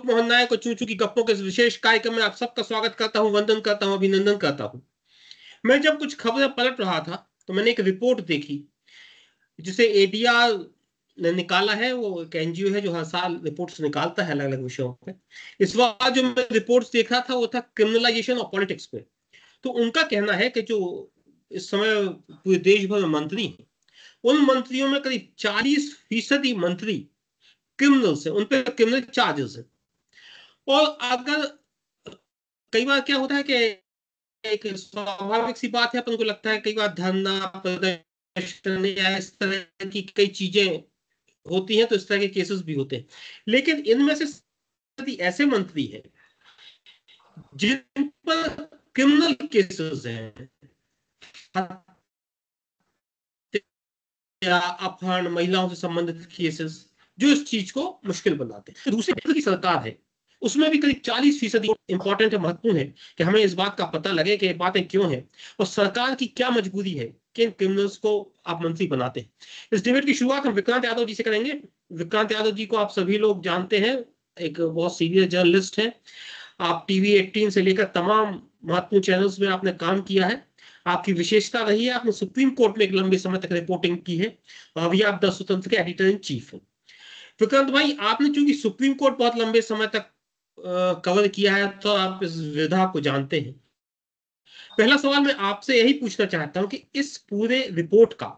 लोकमोहन नायक और चूचू की गप्पों के इस विशेष कार्यक्रम में आप सबका स्वागत करता हूं, वंदन करता हूं, अभिनंदन करता हूं। मैं जब कुछ खबरें पलट रहा था तो मैंने एक रिपोर्ट देखी जिसे एडीआर ने निकाला है। वो एक एनजीओ है जो हर साल रिपोर्ट्स निकालता है अलग अलग विषयों पे। इस बार जो मैं रिपोर्ट्स देख रहा था वो था क्रिमिनलाइजेशन ऑफ पॉलिटिक्स पे। तो उनका कहना है कि जो इस समय पूरे देश भर में मंत्री हैं, उन मंत्रियों में करीब 40% मंत्री क्रिमिनल्स हैं, उन पर क्रिमिनल चार्जेस हैं। और अगर कई बार क्या होता है कि एक स्वाभाविक सी बात है, अपन को लगता है कई बार धरना प्रदर्शन या इस तरह की कई चीजें होती हैं तो इस तरह के केसेस भी होते हैं। लेकिन इनमें से ऐसे मंत्री हैं जिन पर क्रिमिनल केसेस हैं, या अपहरण, महिलाओं से संबंधित केसेस, जो इस चीज को मुश्किल बनाते हैं। दूसरी की सरकार है, उसमें भी करीब 40% इंपॉर्टेंट है, महत्वपूर्ण है कि हमें इस बात का पता लगे कि ये बातें क्यों हैं और सरकार की क्या मजबूरी है कि इन क्रिमिनल्स को आप मंत्री बनाते हैं। इस डिबेट की शुरुआत हम विक्रांत यादव जी से करेंगे। विक्रांत यादव जी को आप सभी लोग जानते हैं, एक बहुत सीनियर जर्नलिस्ट है। आप टीवी 18 से लेकर तमाम महत्वपूर्ण चैनल्स में आपने काम किया है। आपकी विशेषता रही है, आपने सुप्रीम कोर्ट में एक लंबे समय तक रिपोर्टिंग की है और अभी आप द स्वतंत्र के एडिटर इन चीफ हैं। विक्रांत भाई, आपने चूंकि सुप्रीम कोर्ट बहुत लंबे समय तक कवर किया है तो आप इस विधा को जानते हैं। पहला सवाल मैं आपसे यही पूछना चाहता हूं कि इस पूरे रिपोर्ट का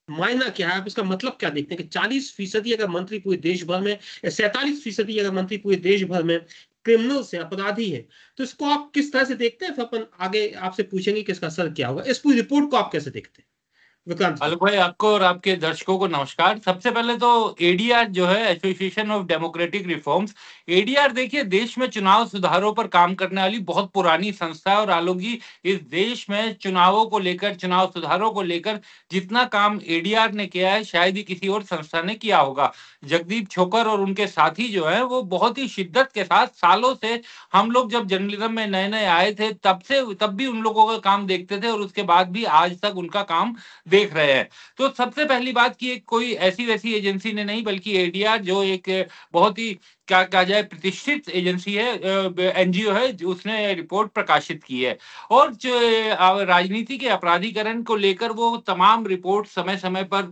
मायना क्या है, आप इसका मतलब क्या देखते हैं कि 40% अगर मंत्री पूरे देश भर में, 47% अगर मंत्री पूरे देश भर में क्रिमिनल्स है, अपराधी है, तो इसको आप किस तरह से देखते हैं? फिर अपन आगे आपसे पूछेंगे कि इसका असर क्या होगा। इस पूरी रिपोर्ट को आप कैसे देखते हैं विक्रांत जी? आलोक भाई, आपको और आपके दर्शकों को नमस्कार। सबसे पहले तो एडीआर जो है, association of democratic reforms, ADR देखिए देश में चुनाव सुधारों पर काम करने वाली बहुत पुरानी संस्था है। और आलोक जी, इस देश में चुनावों को लेकर, चुनाव सुधारों को लेकर जितना काम एडीआर ने किया है शायद ही किसी और संस्था ने किया होगा। जगदीप छोकर और उनके साथी जो है वो बहुत ही शिद्दत के साथ सालों से, हम लोग जब जर्नलिज्म में नए नए आए थे तब भी उन लोगों का काम देखते थे और उसके बाद भी आज तक उनका काम देख रहे हैं। तो सबसे पहली बात कि कोई ऐसी वैसी एजेंसी ने नहीं, बल्कि एडीआर जो एक बहुत ही क्या कहा जाए प्रतिष्ठित एजेंसी है, एनजीओ है, जो उसने रिपोर्ट प्रकाशित की है। और जो राजनीति के अपराधीकरण को लेकर वो तमाम रिपोर्ट समय समय पर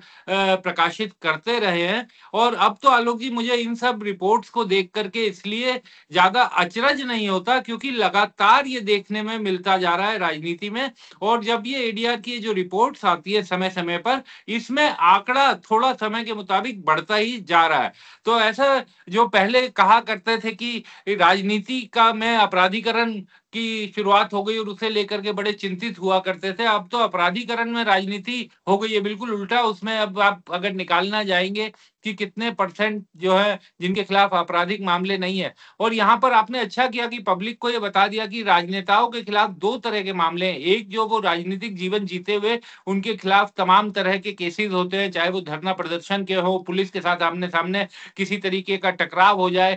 प्रकाशित करते रहे हैं। और अब तो आलोक जी, मुझे इन सब रिपोर्ट्स को देख करके इसलिए ज्यादा अचरज नहीं होता क्योंकि लगातार ये देखने में मिलता जा रहा है राजनीति में। और जब ये एडीआर की जो रिपोर्ट्स आती है समय समय पर, इसमें आंकड़ा थोड़ा समय के मुताबिक बढ़ता ही जा रहा है। तो ऐसा जो पहले कहा करते थे कि राजनीति का में अपराधीकरण की शुरुआत हो गई और उसे लेकर के बड़े चिंतित हुआ करते थे, अब तो अपराधीकरण में राजनीति हो गई है। बिल्कुल उल्टा, उसमें अब आप अगर निकालना जाएंगे कि कितने परसेंट जो है जिनके खिलाफ आपराधिक मामले नहीं है। और यहाँ पर आपने अच्छा किया कि पब्लिक को ये बता दिया कि राजनेताओं के खिलाफ दो तरह के मामले हैं। एक, जो वो राजनीतिक जीवन जीते हुए उनके खिलाफ तमाम तरह के केसेस होते हैं, चाहे वो धरना प्रदर्शन के हो, पुलिस के साथ आमने सामने किसी तरीके का टकराव हो जाए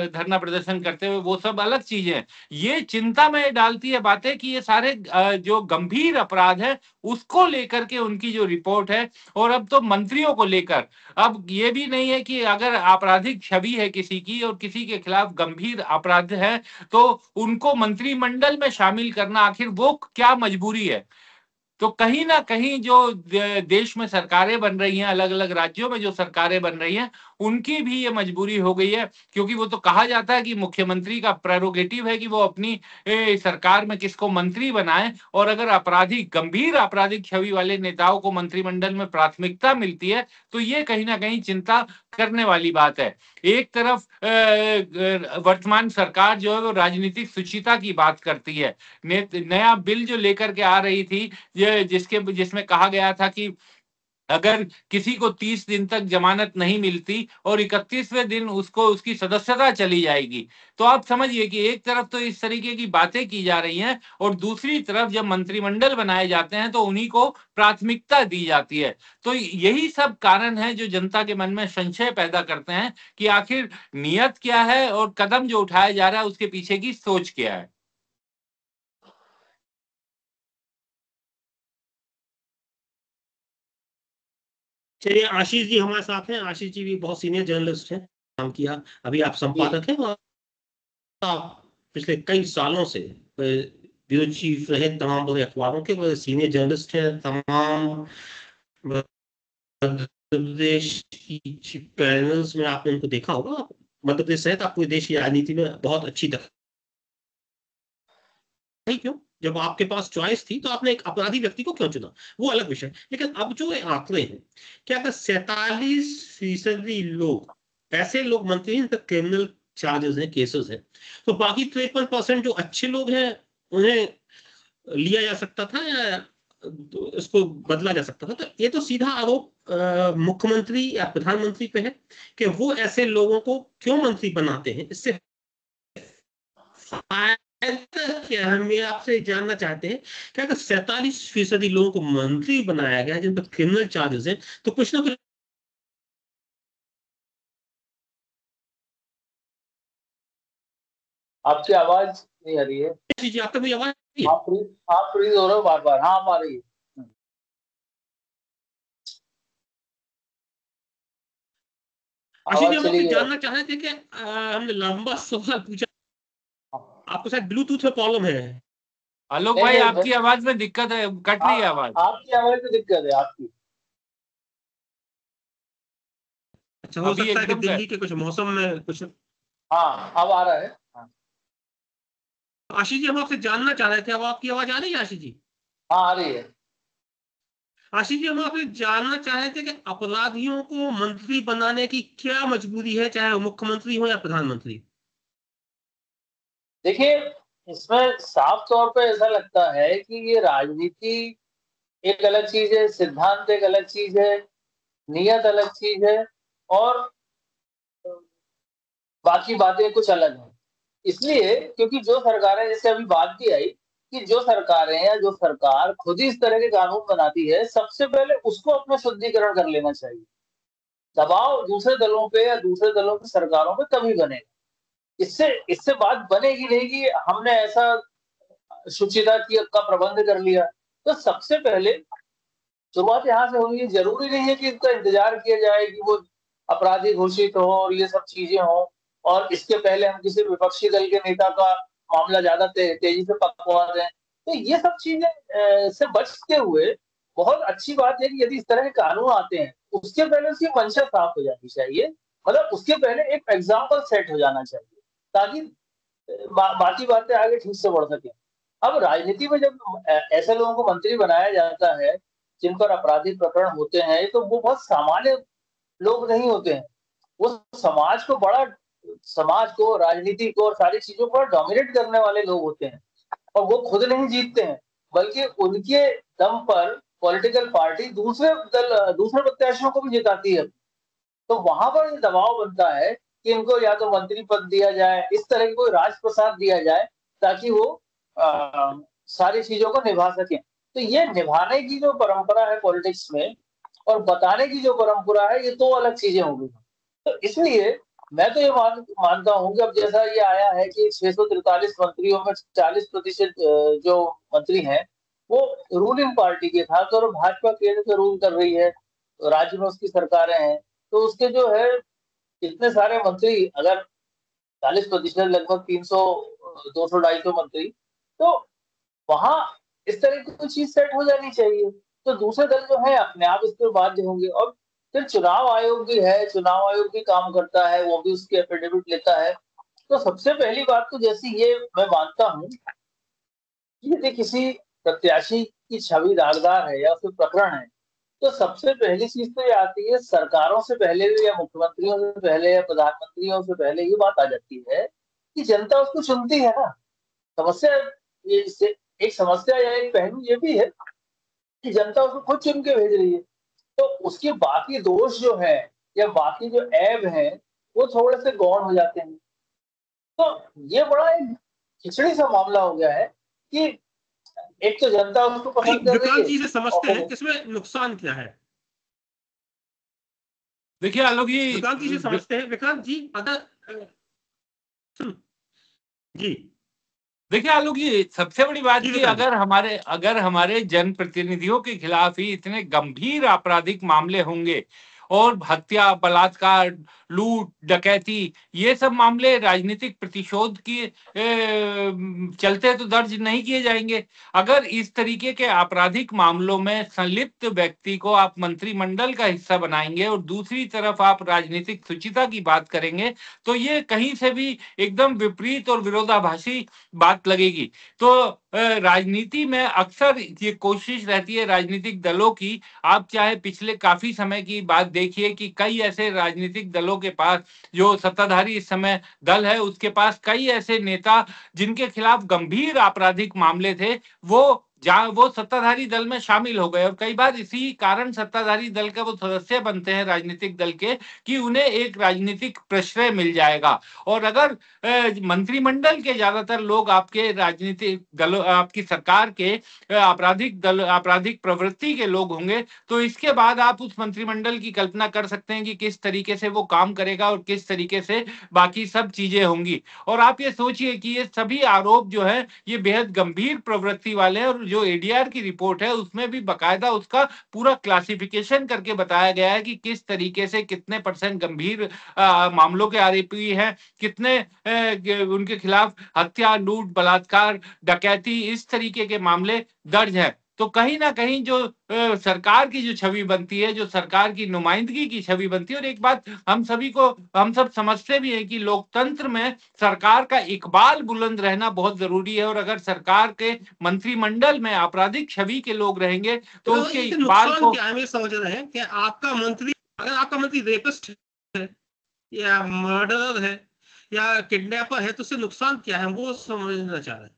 धरना प्रदर्शन करते हुए, वो सब अलग चीजें हैं। ये चिंता में डालती है बातें कि ये सारे जो गंभीर अपराध है उसको लेकर के उनकी जो रिपोर्ट है। और अब तो मंत्रियों को लेकर, अब ये भी नहीं है कि अगर आपराधिक छवि है किसी की और किसी के खिलाफ गंभीर अपराध है तो उनको मंत्रिमंडल में शामिल करना आखिर वो क्या मजबूरी है। तो कहीं ना कहीं जो देश में सरकारें बन रही हैं, अलग अलग राज्यों में जो सरकारें बन रही हैं, उनकी भी ये मजबूरी हो गई है। क्योंकि वो तो कहा जाता है कि मुख्यमंत्री का प्रेरोगेटिव है कि वो अपनी सरकार में किसको मंत्री बनाए। और अगर आपराधिक, गंभीर आपराधिक छवि वाले नेताओं को मंत्रिमंडल में प्राथमिकता मिलती है तो ये कहीं ना कहीं चिंता करने वाली बात है। एक तरफ वर्तमान सरकार जो है वो राजनीतिक शुचिता की बात करती है। नया बिल जो लेकर के आ रही थी, ये जिसमें कहा गया था कि अगर किसी को 30 दिन तक जमानत नहीं मिलती और 31वें दिन उसको उसकी सदस्यता चली जाएगी। तो आप समझिए कि एक तरफ तो इस तरीके की बातें की जा रही हैं और दूसरी तरफ जब मंत्रिमंडल बनाए जाते हैं तो उन्हीं को प्राथमिकता दी जाती है। तो यही सब कारण है जो जनता के मन में संशय पैदा करते हैं कि आखिर नियत क्या है और कदम जो उठाया जा रहा है उसके पीछे की सोच क्या है। चलिए, आशीष जी हमारे साथ हैं। आशीष जी भी बहुत सीनियर जर्नलिस्ट हैं, काम किया, अभी आप जी संपादक हैं। सत्ता पिछले कई सालों से ब्यूरो चीफ रहे तमाम बड़े अखबारों के, सीनियर जर्नलिस्ट हैं तमाम मध्य प्रदेश की पैनल्स में, आपने उनको देखा होगा। मध्य प्रदेश सहित आप पूरे देश की राजनीति में बहुत अच्छी तरह, नहीं क्यों, जब आपके पास चॉइस थी तो आपने एक अपराधी व्यक्ति को क्यों चुना, वो अलग विषय। लेकिन अब जो आंकड़े हैं कि अगर 47% लोग, ऐसे लोग मंत्री हैं क्रिमिनल चार्जेस हैं, केसेस हैं, तो बाकी 53% जो अच्छे लोग हैं उन्हें लिया जा सकता था या इसको बदला जा सकता था। तो ये तो सीधा आरोप मुख्यमंत्री या प्रधानमंत्री पे है कि वो ऐसे लोगों को क्यों मंत्री बनाते हैं। इससे क्या हम ये आपसे जानना चाहते हैं कि अगर 47% लोगों को मंत्री बनाया गया जिन पर क्रिमिनल चार्जेस हैं, तो कुछ ना कुछ। आपकी आवाज नहीं आ रही है जी, आपका कोई आवाज नहीं है? आप फ्रीज हो रहे हो बार बार। हाँ, आ रही है। आशीष जी, हम आपसे जानना चाह रहे थे कि हमने लंबा सवाल पूछा, आपको शायद ब्लूटूथ में प्रॉब्लम है। आलोक भाई, आपकी आवाज में दिक्कत है, कट रही है आवाज। आपकी आवाज में दिक्कत है आपकी। अच्छा, हो सकता है कि दिल्ली के कुछ मौसम में कुछ। हाँ, अब आ रहा है। आशीष जी, हम आपसे जानना चाह रहे थे, अब आपकी आवाज आ रही है आशीष जी? हाँ, आ रही है। आशीष जी, हम आपसे जानना चाह रहे थे कि अपराधियों को मंत्री बनाने की क्या मजबूरी है, चाहे वो मुख्यमंत्री हो या प्रधानमंत्री। देखिए, इसमें साफ तौर पे ऐसा लगता है कि ये राजनीति एक अलग चीज है, सिद्धांत एक अलग चीज है, नियत अलग चीज है, और बाकी बातें कुछ अलग हैं। इसलिए क्योंकि जो सरकारें, जैसे अभी बात भी आई कि जो सरकारें या जो सरकार खुद ही इस तरह के कानून बनाती है, सबसे पहले उसको अपना शुद्धिकरण कर लेना चाहिए। दबाव दूसरे दलों पे या दूसरे दलों की सरकारों पे तभी बनेगा। इससे इससे बात बनेगी नहीं कि हमने ऐसा शुचिता का प्रबंध कर लिया। तो सबसे पहले शुरुआत यहाँ से होनी है। जरूरी नहीं है कि इसका इंतजार किया जाए कि वो अपराधी घोषित हो और ये सब चीजें हो, और इसके पहले हम किसी विपक्षी दल के नेता का मामला ज्यादा तेजी से पकवा दें। तो ये सब चीजें से बचते हुए बहुत अच्छी बात है कि यदि इस तरह के कानून आते हैं, उसके पहले उसकी मंशा साफ हो जानी चाहिए। मतलब उसके पहले एक एग्जाम्पल सेट हो जाना चाहिए, ताकि बाकी बातें आगे ठीक से बढ़ सके। अब राजनीति में जब ऐसे लोगों को मंत्री बनाया जाता है जिन पर आपराधिक प्रकरण होते हैं, तो वो बहुत सामान्य लोग नहीं होते हैं। वो समाज को, राजनीति को और सारी चीजों को डोमिनेट करने वाले लोग होते हैं, और वो खुद नहीं जीतते हैं, बल्कि उनके दम पर पॉलिटिकल पार्टी दूसरे प्रत्याशियों को भी जिताती है। तो वहां पर ये दबाव बनता है कि इनको या तो मंत्री पद दिया जाए, इस तरह की कोई राजप्रसाद दिया जाए, ताकि वो सारी चीजों को निभा सकें। तो ये निभाने की जो परंपरा है पॉलिटिक्स में, और बताने की जो परंपरा है, ये दो अलग चीजें होंगी। तो इसलिए मैं तो ये मानता हूं कि अब जैसा ये आया है कि 643 मंत्रियों में 40% जो मंत्री हैं वो रूलिंग पार्टी के, खासतौर पर भाजपा केंद्र से रूल कर रही है, तो राज्य में उसकी सरकारें हैं, तो उसके जो है इतने सारे मंत्री, अगर 40%, लगभग 300, 200, 250 मंत्री, तो वहां इस तरह की कोई चीज सेट हो जानी चाहिए। तो दूसरे दल जो है अपने आप इस पर बाध्य होंगे। और फिर चुनाव आयोग भी है, चुनाव आयोग भी काम करता है, वो भी उसके एफिडेविट लेता है। तो सबसे पहली बात तो जैसी ये मैं मानता हूँ, यदि किसी प्रत्याशी की छवि दागदार है या उसमें प्रकरण है, तो सबसे पहली चीज तो ये आती है, सरकारों से पहले या मुख्यमंत्रियों से पहले या प्रधानमंत्रियों से पहले ये बात आ जाती है कि जनता उसको चुनती है ना। समस्या ये एक समस्या या एक पहलू ये भी है कि जनता उसको खुद चुन के भेज रही है, तो उसके बाकी दोष जो है या बाकी जो ऐब है वो थोड़े से गौण हो जाते हैं। तो ये बड़ा एक खिचड़ी सा मामला हो गया है कि एक तो जनता उसको पसंद कर रही है। विक्रांत जी से समझते हैं इसमें नुकसान क्या है। देखिए आलोक जी, विक्रांत जी से समझते हैं। विक्रांत जी, अगर जी देखिए आलोक जी, सबसे बड़ी बात कि अगर हमारे जनप्रतिनिधियों के खिलाफ ही इतने गंभीर आपराधिक मामले होंगे और हत्या, बलात्कार, लूट, डकैती, ये सब मामले राजनीतिक प्रतिशोध की चलते तो दर्ज नहीं किए जाएंगे। अगर इस तरीके के आपराधिक मामलों में संलिप्त व्यक्ति को आप मंत्रिमंडल का हिस्सा बनाएंगे और दूसरी तरफ आप राजनीतिक शुचिता की बात करेंगे, तो ये कहीं से भी एकदम विपरीत और विरोधाभासी बात लगेगी। तो राजनीति में अक्सर ये कोशिश रहती है राजनीतिक दलों की, आप चाहे पिछले काफी समय की बात देखिए कि कई ऐसे राजनीतिक दलों के पास, जो सत्ताधारी इस समय दल है उसके पास कई ऐसे नेता जिनके खिलाफ गंभीर आपराधिक मामले थे, वो सत्ताधारी दल में शामिल हो गए और कई बार इसी कारण सत्ताधारी दल का वो सदस्य बनते हैं राजनीतिक दल के कि उन्हें एक राजनीतिक प्रश्रय मिल जाएगा। और अगर मंत्रिमंडल के ज्यादातर लोग आपके राजनीतिक दलों, आपकी सरकार के आपराधिक प्रवृत्ति के लोग होंगे, तो इसके बाद आप उस मंत्रिमंडल की कल्पना कर सकते हैं कि किस तरीके से वो काम करेगा और किस तरीके से बाकी सब चीजें होंगी। और आप ये सोचिए कि ये सभी आरोप जो है ये बेहद गंभीर प्रवृत्ति वाले हैं, और जो एडीआर की रिपोर्ट है उसमें भी बकायदा उसका पूरा क्लासिफिकेशन करके बताया गया है कि किस तरीके से कितने % गंभीर मामलों के आरोपी हैं, कितने उनके खिलाफ हत्या, लूट, बलात्कार, डकैती, इस तरीके के मामले दर्ज है। तो कहीं ना कहीं जो सरकार की जो छवि बनती है, जो सरकार की नुमाइंदगी की छवि बनती है, और एक बात हम सब समझते भी हैं कि लोकतंत्र में सरकार का इकबाल बुलंद रहना बहुत जरूरी है, और अगर सरकार के मंत्रिमंडल में आपराधिक छवि के लोग रहेंगे तो उसके इकबाल को क्या है समझ रहे हैं कि आपका मंत्री, अगर आपका मंत्री रेपिस्ट है या मर्डरर है या किडनैपर है, तो उससे नुकसान क्या है, वो समझना चाह रहे हैं।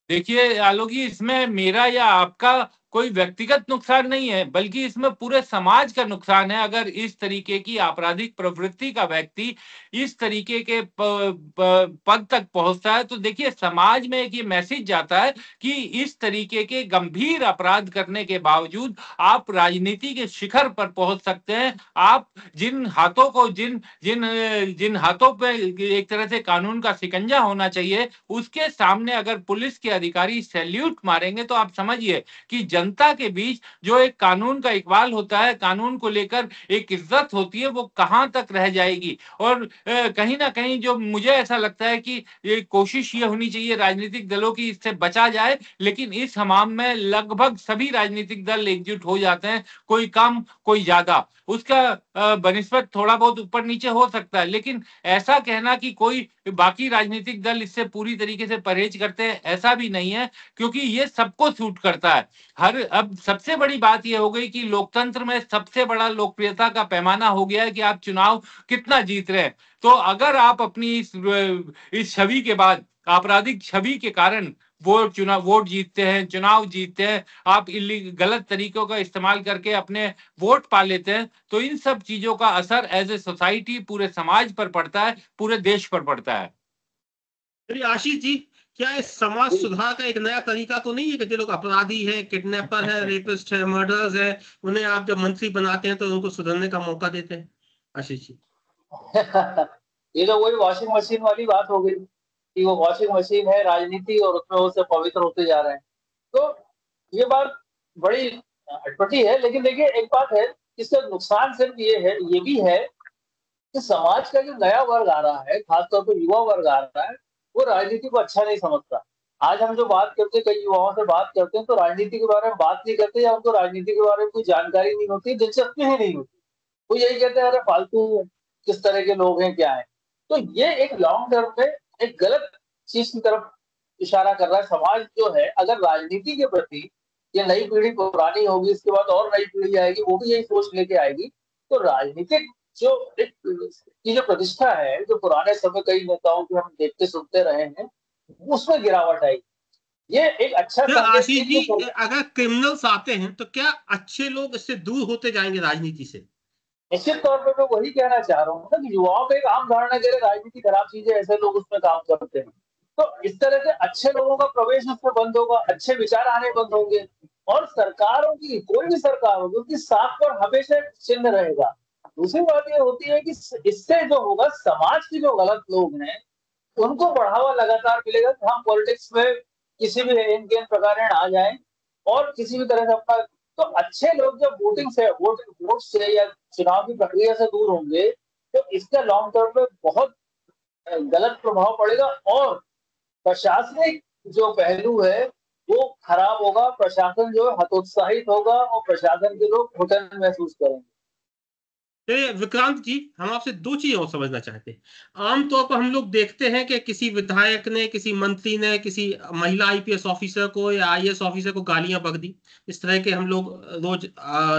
देखिए आलोक जी, इसमें मेरा या आपका कोई व्यक्तिगत नुकसान नहीं है, बल्कि इसमें पूरे समाज का नुकसान है। अगर इस तरीके की आपराधिक प्रवृत्ति का व्यक्ति इस तरीके के पद तक पहुंचता है, तो देखिए समाज में एक ये मैसेज जाता है कि इस तरीके के गंभीर अपराध करने के बावजूद आप राजनीति के शिखर पर पहुंच सकते हैं। आप जिन हाथों को जिन हाथों पे एक तरह से कानून का शिकंजा होना चाहिए, उसके सामने अगर पुलिस के अधिकारी सैल्यूट मारेंगे, तो आप समझिए कि जनता के बीच जो एक कानून का इकबाल होता है, कानून को लेकर एक इज्जत होती है, वो कहां तक रह जाएगी। और कहीं ना कहीं जो मुझे ऐसा लगता है कि ये कोशिश ये होनी चाहिए राजनीतिक दलों की इससे बचा जाए, लेकिन इस हमाम में लगभग सभी राजनीतिक दल एकजुट हो जाते हैं, कोई कम कोई ज्यादा, उसका बनिस्बत थोड़ा बहुत ऊपर नीचे हो सकता है, लेकिन ऐसा कहना कि कोई बाकी राजनीतिक दल इससे पूरी तरीके से परहेज करते हैं, ऐसा भी नहीं है, क्योंकि ये सबको सूट करता है। अब सबसे बड़ी बात यह हो गई कि लोकतंत्र में सबसे बड़ा लोकप्रियता का पैमाना हो गया है कि आप चुनाव कितना जीत रहे हैं। तो अगर आप अपनी इस छवि के बाद, आपराधिक छवि के कारण वोट जीतते हैं, चुनाव जीतते हैं, आप गलत तरीकों का इस्तेमाल करके अपने वोट पा लेते हैं, तो इन सब चीजों का असर एज ए सोसाइटी पूरे समाज पर पड़ता है, पूरे देश पर पड़ता है। आशीष जी, क्या इस समाज सुधार का एक नया तरीका तो नहीं है कि जो लोग अपराधी है, किडनैपर है, रेपिस्ट है, मर्डरर्स है, उन्हें आप जब मंत्री बनाते हैं तो उनको सुधरने का मौका देते हैं? आशीष जी ये तो वही वॉशिंग मशीन वाली बात हो गई कि वो वॉशिंग मशीन है राजनीति, और उसमें वो सब पवित्र होते जा रहे हैं। तो ये बात बड़ी अटपटी है। लेकिन देखिए एक बात है, इसका नुकसान सिर्फ ये भी है कि समाज का जो नया वर्ग आ रहा है, खासतौर पर युवा वर्ग आ रहा है, वो राजनीति को अच्छा नहीं समझता। आज हम जो बात करते हैं, कई युवाओं से बात करते हैं, तो राजनीति के बारे में बात नहीं करते, या उनको राजनीति के बारे में कोई जानकारी नहीं होती, दिलचस्पी ही नहीं होती। वो यही कहते हैं अरे फालतू किस तरह के लोग हैं, क्या है। तो ये एक लॉन्ग टर्म में एक गलत चीज की तरफ इशारा कर रहा है। समाज जो है, अगर राजनीति के प्रति ये नई पीढ़ी पुरानी होगी, इसके बाद और नई पीढ़ी आएगी, वो भी यही सोच लेके आएगी, तो राजनीतिक जो एक की जो प्रतिष्ठा है, जो पुराने समय कई नेताओं की हम देखते सुनते रहे हैं, उसमें गिरावट आएगी। ये एक अच्छा आशीष जी, अगर क्रिमिनल्स आते हैं तो क्या अच्छे लोग इससे दूर होते जाएंगे राजनीति से? निश्चित तौर पर मैं वही कहना चाह रहा हूँ ना कि युवाओं को एक आम धारणा के लिए राजनीति खराब चीज है, ऐसे लोग उसमें काम करते हैं। तो इस तरह से अच्छे लोगों का प्रवेश उसमें बंद होगा, अच्छे विचार आने बंद होंगे, और सरकारों की, कोई भी सरकार होगी, उसकी साख पर हमेशा चिन्ह रहेगा। दूसरी बात ये होती है कि इससे जो होगा, समाज के जो गलत लोग हैं उनको बढ़ावा लगातार मिलेगा कि हम पॉलिटिक्स में किसी भी प्रकार आ जाएं और किसी भी तरह से अपना तो अच्छे लोग जब वोट से या चुनाव की प्रक्रिया से दूर होंगे तो इसका लॉन्ग टर्म में बहुत गलत प्रभाव पड़ेगा और प्रशासनिक जो पहलू है वो खराब होगा। प्रशासन जो है हतोत्साहित होगा और प्रशासन के लोग घुटन महसूस करेंगे। विक्रांत जी, हम आपसे दो चीजें और समझना चाहते हैं। आमतौर पर हम लोग देखते हैं कि किसी विधायक ने, किसी मंत्री ने, किसी महिला आईपीएस ऑफिसर को या आईएएस ऑफिसर को गालियां बक दी। इस तरह के हम लोग रोज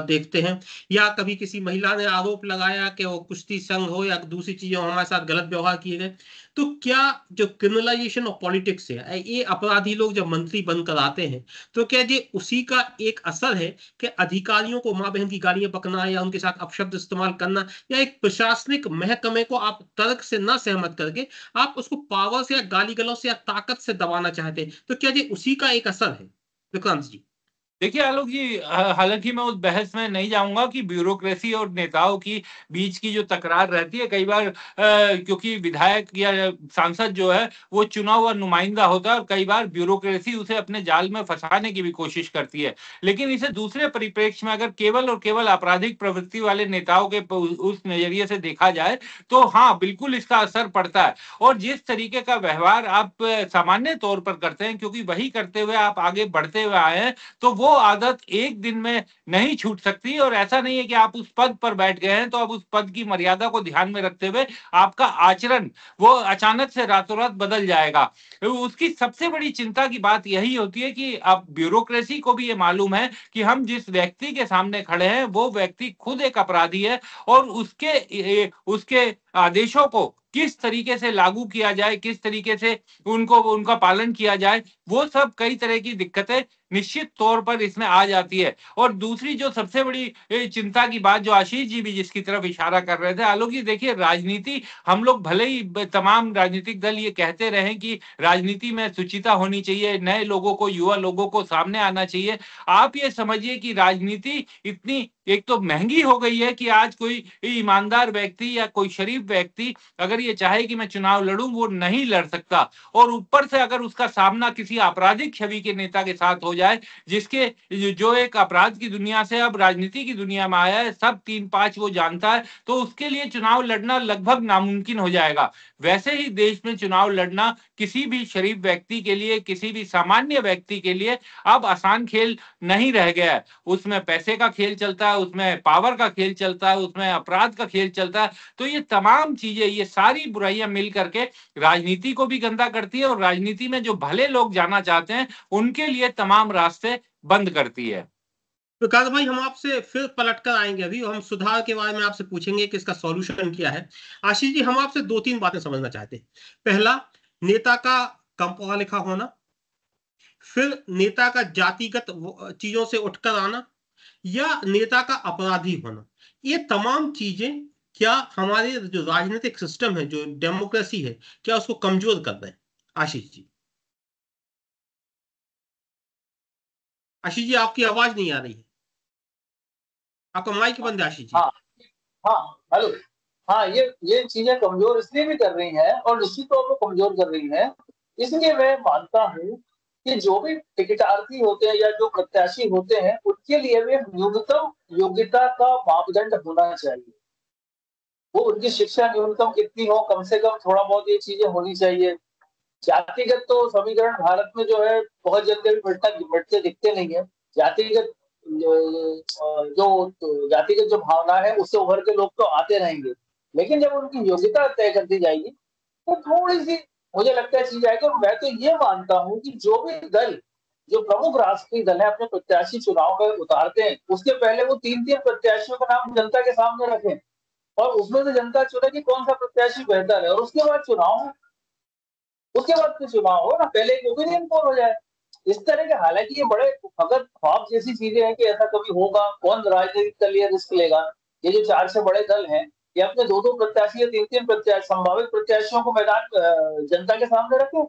देखते हैं। या कभी किसी महिला ने आरोप लगाया कि वो कुश्ती संघ हो या दूसरी चीजें हमारे साथ गलत व्यवहार किए गए। तो क्या जो क्रिमिनलाइजेशन ऑफ पॉलिटिक्स है, ये अपराधी लोग जब मंत्री बनकर आते हैं, तो क्या ये उसी का एक असर है कि अधिकारियों को माँ बहन की गालियां बकना या उनके साथ अपशब्द इस्तेमाल करना, या एक प्रशासनिक महकमे को आप तर्क से ना सहमत करके आप उसको पावर से या गाली गलौज से या ताकत से दबाना चाहते हैं? तो क्या ये उसी का एक असर है विक्रांत जी? देखिए आलोक जी, हालांकि मैं उस बहस में नहीं जाऊंगा कि ब्यूरोक्रेसी और नेताओं की बीच की जो तकरार रहती है कई बार, क्योंकि विधायक या सांसद जो है वो चुना हुआ नुमाइंदा होता है और कई बार ब्यूरोक्रेसी उसे अपने जाल में फंसाने की भी कोशिश करती है। लेकिन इसे दूसरे परिप्रेक्ष्य में अगर केवल और केवल आपराधिक प्रवृत्ति वाले नेताओं के उस नजरिए से देखा जाए तो हाँ, बिल्कुल इसका असर पड़ता है। और जिस तरीके का व्यवहार आप सामान्य तौर पर करते हैं, क्योंकि वही करते हुए आप आगे बढ़ते हुए आए हैं, तो वो आदत एक दिन में नहीं छूट सकती। और ऐसा नहीं है कि आप उस पद पर बैठ गए हैं तो अब उस पद की मर्यादा को ध्यान में रखते हुए आपका आचरण वो अचानक से रातों रात बदल जाएगा। उसकी सबसे बड़ी चिंता की बात यही होती है कि अब ब्यूरोक्रेसी को भी ये मालूम है कि हम जिस व्यक्ति के सामने खड़े हैं वो व्यक्ति खुद एक अपराधी है और उसके आदेशों को किस तरीके से लागू किया जाए, किस तरीके से उनका पालन किया जाए, वो सब कई तरह की दिक्कतें निश्चित तौर पर इसमें आ जाती है। और दूसरी जो सबसे बड़ी चिंता की बात जो आशीष जी भी जिसकी तरफ इशारा कर रहे थे, आलोक जी देखिए, राजनीति हम लोग भले ही तमाम राजनीतिक दल ये कहते रहे कि राजनीति में शुचिता होनी चाहिए, नए लोगों को, युवा लोगों को सामने आना चाहिए। आप ये समझिए कि राजनीति इतनी एक तो महंगी हो गई है कि आज कोई ईमानदार व्यक्ति या कोई शरीफ व्यक्ति अगर ये चाहे कि मैं चुनाव लड़ूं वो नहीं लड़ सकता। और ऊपर से अगर उसका सामना किसी आपराधिक छवि के नेता के साथ हो जाए जिसके जो एक अपराध की दुनिया से अब राजनीति की दुनिया में आया है, सब 3-5 वो जानता है, तो उसके लिए चुनाव लड़ना लगभग नामुमकिन हो जाएगा। वैसे ही देश में चुनाव लड़ना किसी भी शरीफ व्यक्ति के लिए, किसी भी सामान्य व्यक्ति के लिए अब आसान खेल नहीं रह गया है। उसमें पैसे का खेल चलता है, उसमें पावर का खेल चलता है, उसमें अपराध का खेल चलता है। तो ये तमाम चीजें, ये सारी बुराइयां मिल करके राजनीति को भी गंदा करती है और राजनीति में जो भले लोग जाना चाहते हैं उनके लिए तमाम रास्ते बंद करती है। विकास भाई, हम आपसे फिर पलट कर आएंगे। अभी हम सुधार के बारे में आपसे पूछेंगे कि इसका सॉल्यूशन क्या है। आशीष जी, हम आपसे दो तीन बातें समझना चाहते हैं। पहला, नेता का कम पढ़ा लिखा होना। फिर नेता का जातिगत चीजों से उठकर आना, या नेता का अपराधी होना। ये तमाम चीजें क्या हमारे जो राजनीतिक सिस्टम है, जो डेमोक्रेसी है, क्या उसको कमजोर कर रहे हैं? आशीष जी, आशीष जी, आपकी आवाज नहीं आ रही है। आपका माइक बंद है आशीष जी। हाँ हाँ, हेलो। हाँ, ये चीजें कमजोर इसलिए भी कर रही हैं और निश्चित तौर पर कमजोर कर रही हैं। इसलिए मैं मानता हूँ कि जो भी टिकटार्थी होते हैं या जो प्रत्याशी होते हैं उनके लिए भी न्यूनतम योग्यता का मापदंड होना चाहिए। वो उनकी शिक्षा न्यूनतम कितनी हो, कम से कम थोड़ा बहुत ये चीजें होनी चाहिए। जातिगत तो समीकरण भारत में जो है बहुत जल्दी भी बढ़ते दिखते नहीं है। जातिगत जातिगत जो भावना है उससे उभर के लोग तो आते रहेंगे, लेकिन जब उनकी योग्यता तय कर दी जाएगी तो थोड़ी सी मुझे लगता है चीज आएगी। और मैं तो ये मानता हूँ कि जो भी दल, जो प्रमुख राष्ट्रीय दल है अपने प्रत्याशी चुनाव में उतारते हैं उसके पहले वो 3-3 प्रत्याशियों का नाम जनता के सामने रखें और उसमें से जनता चुने कि कौन सा प्रत्याशी बेहतर है और उसके बाद चुनाव हो। उसके बाद फिर चुनाव हो ना, पहले एक ओपिनियन पोल हो जाए। इस तरह के, हालांकि ये बड़े फकत ख्वाब जैसी चीजें हैं कि ऐसा कभी होगा, कौन राजनीतिक दल ये रिस्क लेगा। ये जो 4 से बड़े दल हैं ये अपने 2-2 प्रत्याशी या 3-3 प्रत्याशी, संभावित प्रत्याशियों को मैदान जनता के सामने रखें,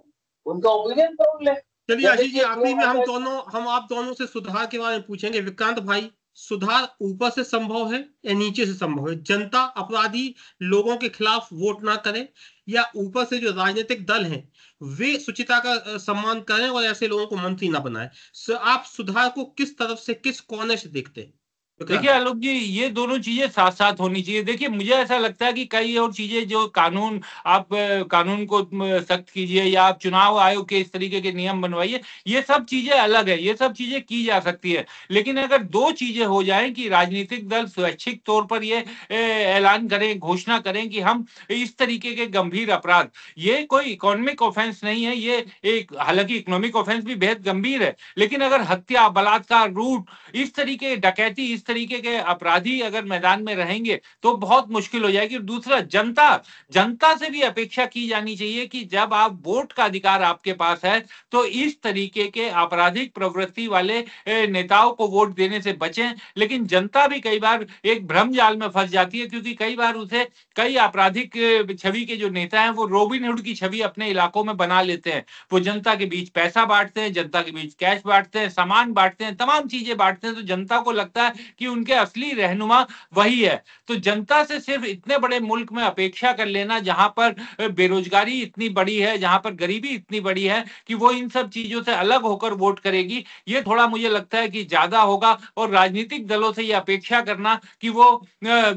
उनका ओपिनियन पोल ले। चलिए आशीष जी, आखिरी में हम आप दोनों से सुधार के बारे में पूछेंगे। विक्रांत भाई, सुधार ऊपर से संभव है या नीचे से संभव है? जनता अपराधी लोगों के खिलाफ वोट ना करे, या ऊपर से जो राजनीतिक दल हैं वे शुचिता का सम्मान करें और ऐसे लोगों को मंत्री ना बनाए? आप सुधार को किस तरफ से, किस कोने से देखते हैं? देखिए आलोक जी, ये दोनों चीजें साथ साथ होनी चाहिए। देखिए मुझे ऐसा लगता है कि कई और चीजें जो कानून, आप कानून को सख्त कीजिए या आप चुनाव आयोग के इस तरीके के नियम बनवाइए, ये सब चीजें अलग है, ये सब चीजें की जा सकती है। लेकिन अगर दो चीजें हो जाएं कि राजनीतिक दल स्वैच्छिक तौर पर ये ऐलान करें, घोषणा करें कि हम इस तरीके के गंभीर अपराध, ये कोई इकोनॉमिक ऑफेंस नहीं है, ये एक, हालांकि इकोनॉमिक ऑफेंस भी बेहद गंभीर है, लेकिन अगर हत्या, बलात्कार, लूट, इस तरीके डकैती, इस तरीके के अपराधी अगर मैदान में रहेंगे तो बहुत मुश्किल हो जाएगी। दूसरा, जनता से भी अपेक्षा की जानी चाहिए कि जब आप वोट का अधिकार आपके पास है तो इस तरीके के आपराधिक प्रवृत्ति वाले नेताओं को वोट देने से बचें। लेकिन जनता भी कई बार एक भ्रम जाल में फंस जाती है, क्योंकि कई बार उसे कई आपराधिक छवि के जो नेता हैं वो रॉबिन हुड की छवि अपने इलाकों में बना लेते हैं। वो जनता के बीच पैसा बांटते हैं, जनता के बीच कैश बांटते हैं, सामान बांटते हैं, तमाम चीजें बांटते हैं, तो जनता को लगता है कि उनके असली रहनुमा वही है। तो जनता से सिर्फ इतने बड़े मुल्क में अपेक्षा कर लेना जहां पर बेरोजगारी इतनी बड़ी है, जहां पर गरीबी इतनी बड़ी है कि वो इन सब चीजों से अलग होकर वोट करेगी, ये थोड़ा मुझे लगता है कि ज्यादा होगा। और राजनीतिक दलों से ये अपेक्षा करना कि वो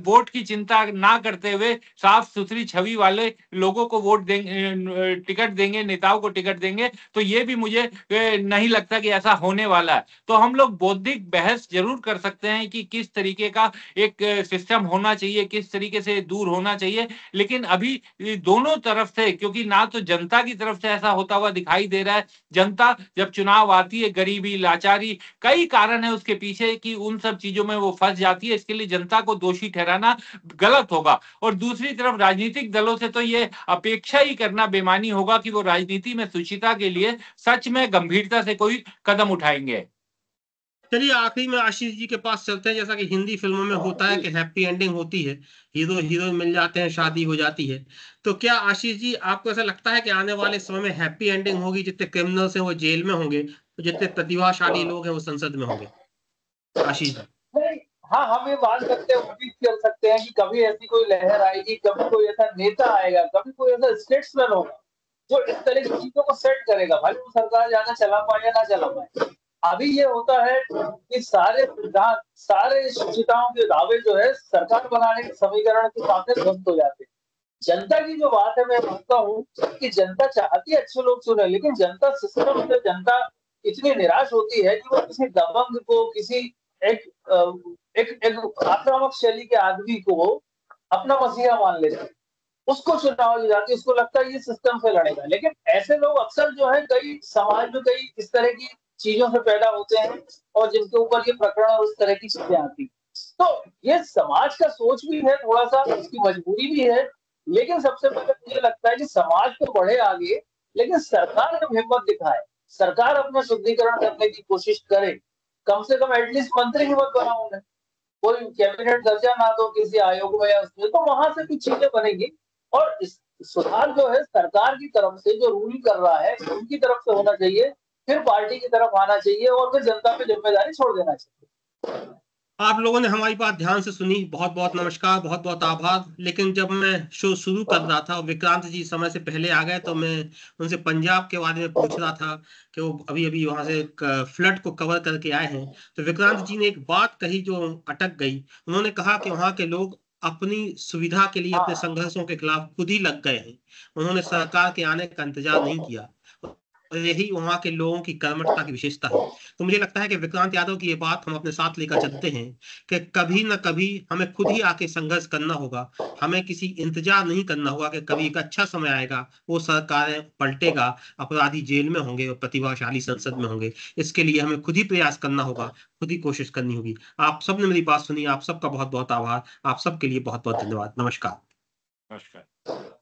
वोट की चिंता ना करते हुए साफ सुथरी छवि वाले लोगों को वोट देंगे, टिकट देंगे, नेताओं को टिकट देंगे, तो ये भी मुझे नहीं लगता कि ऐसा होने वाला है। तो हम लोग बौद्धिक बहस जरूर कर सकते हैं कि किस तरीके का एक सिस्टम होना चाहिए, किस तरीके से दूर होना चाहिए, लेकिन अभी दोनों तरफ से, क्योंकि ना तो जनता की तरफ से ऐसा होता हुआ दिखाई दे रहा है, जनता जब चुनाव आती है, गरीबी, लाचारी, कई कारण है उसके पीछे कि उन सब चीजों में वो फंस जाती है, इसके लिए जनता को दोषी ठहराना गलत होगा। और दूसरी तरफ राजनीतिक दलों से तो ये अपेक्षा ही करना बेमानी होगा कि वो राजनीति में सुचिता के लिए सच में गंभीरता से कोई कदम उठाएंगे। चलिए आखिरी में आशीष जी के पास चलते हैं। जैसा कि हिंदी फिल्मों में होता है कि हैप्पी एंडिंग होती है, हीरो हीरोइन मिल जाते हैं, शादी हो जाती है, तो क्या आशीष जी आपको ऐसा लगता है कि आने वाले समय में हैप्पी एंडिंग होगी? जितने क्रिमिनल्स हैं वो जेल में होंगे, जितने प्रतिभाशाली लोग हैं वो संसद में होंगे? आशीष जी। नहीं, हाँ, हम ये मान सकते हैं, उम्मीद कर सकते हैं कि कभी ऐसी कोई लहर आएगी, कभी कोई ऐसा नेता आएगा, कभी कोई ऐसा स्टेट्समैन होगा जो इस तरह की चीजों को सेट करेगा, भले वो सरकार ज्यादा चला पाए या ना चला पाए। अभी ये होता है कि सारे सिद्धांत, सारे शिक्षिताओं के दावे जो है सरकार बनाने के समीकरण के सामने ध्वस्त हो जाते हैं। जनता की जो बात है, मैं मानता हूँ कि जनता चाहती है अच्छे लोग चुने, लेकिन जनता सिस्टम से, जनता इतनी निराश होती है कि वो किसी दबंग को, किसी एक एक आक्रामक शैली के आदमी को अपना मसीहा मान लेते हैं, उसको चुनाव दी जाती है, उसको लगता है ये सिस्टम से लड़ेगा। लेकिन ऐसे लोग अक्सर जो है कई समाज में कई इस तरह की चीजों से पैदा होते हैं और जिनके ऊपर ये प्रकरण और उस तरह की चीजें आती। तो ये समाज का सोच भी है, थोड़ा सा उसकी मजबूरी भी है। लेकिन सबसे पहले मुझे लगता है कि समाज तो बढ़े आगे, लेकिन सरकार जब हिम्मत दिखाए, सरकार अपना शुद्धिकरण करने की कोशिश करे, कम से कम एटलीस्ट मंत्री हिम्मत बनाओ, उन्हें कोई कैबिनेट दर्जा ना दो किसी आयोग में या उसमें, तो वहां से कुछ चीजें बनेगी। और इस सुधार जो है सरकार की तरफ से, जो रूल कर रहा है उनकी तरफ से होना चाहिए, फिर पार्टी की तरफ आना चाहिए और फिर जनता पे जिम्मेदारी छोड़ देना चाहिए। आप लोगों ने हमारी बात ध्यान से सुनी, बहुत बहुत नमस्कार, बहुत बहुत आभार। लेकिन जब मैं शो शुरू कर रहा था, विक्रांत जी समय से पहले आ गए, तो मैं उनसे पंजाब के बारे में पूछ रहा था कि वो अभी अभी वहां से फ्लड को कवर करके आए हैं। तो विक्रांत जी ने एक बात कही जो अटक गई। उन्होंने कहा कि वहां के लोग अपनी सुविधा के लिए, अपने हाँ, संघर्षों के खिलाफ खुद ही लग गए हैं, उन्होंने सरकार के आने का इंतजार नहीं किया। और यही वहां के लोगों की कर्मठता की विशेषता है। तो मुझे लगता है कि विक्रांत यादव की ये बात हम अपने साथ लेकर चलते हैं कि कभी न कभी हमें खुद ही आके संघर्ष करना होगा। हमें किसी इंतजार नहीं करना होगा कि कभी एक अच्छा समय आएगा, वो सरकारें पलटेगा, अपराधी जेल में होंगे और प्रतिभाशाली संसद में होंगे। इसके लिए हमें खुद ही प्रयास करना होगा, खुद ही कोशिश करनी होगी। आप सबने मेरी बात सुनी, आप सबका बहुत बहुत आभार। आप सबके लिए बहुत बहुत धन्यवाद। नमस्कार। नमस्कार।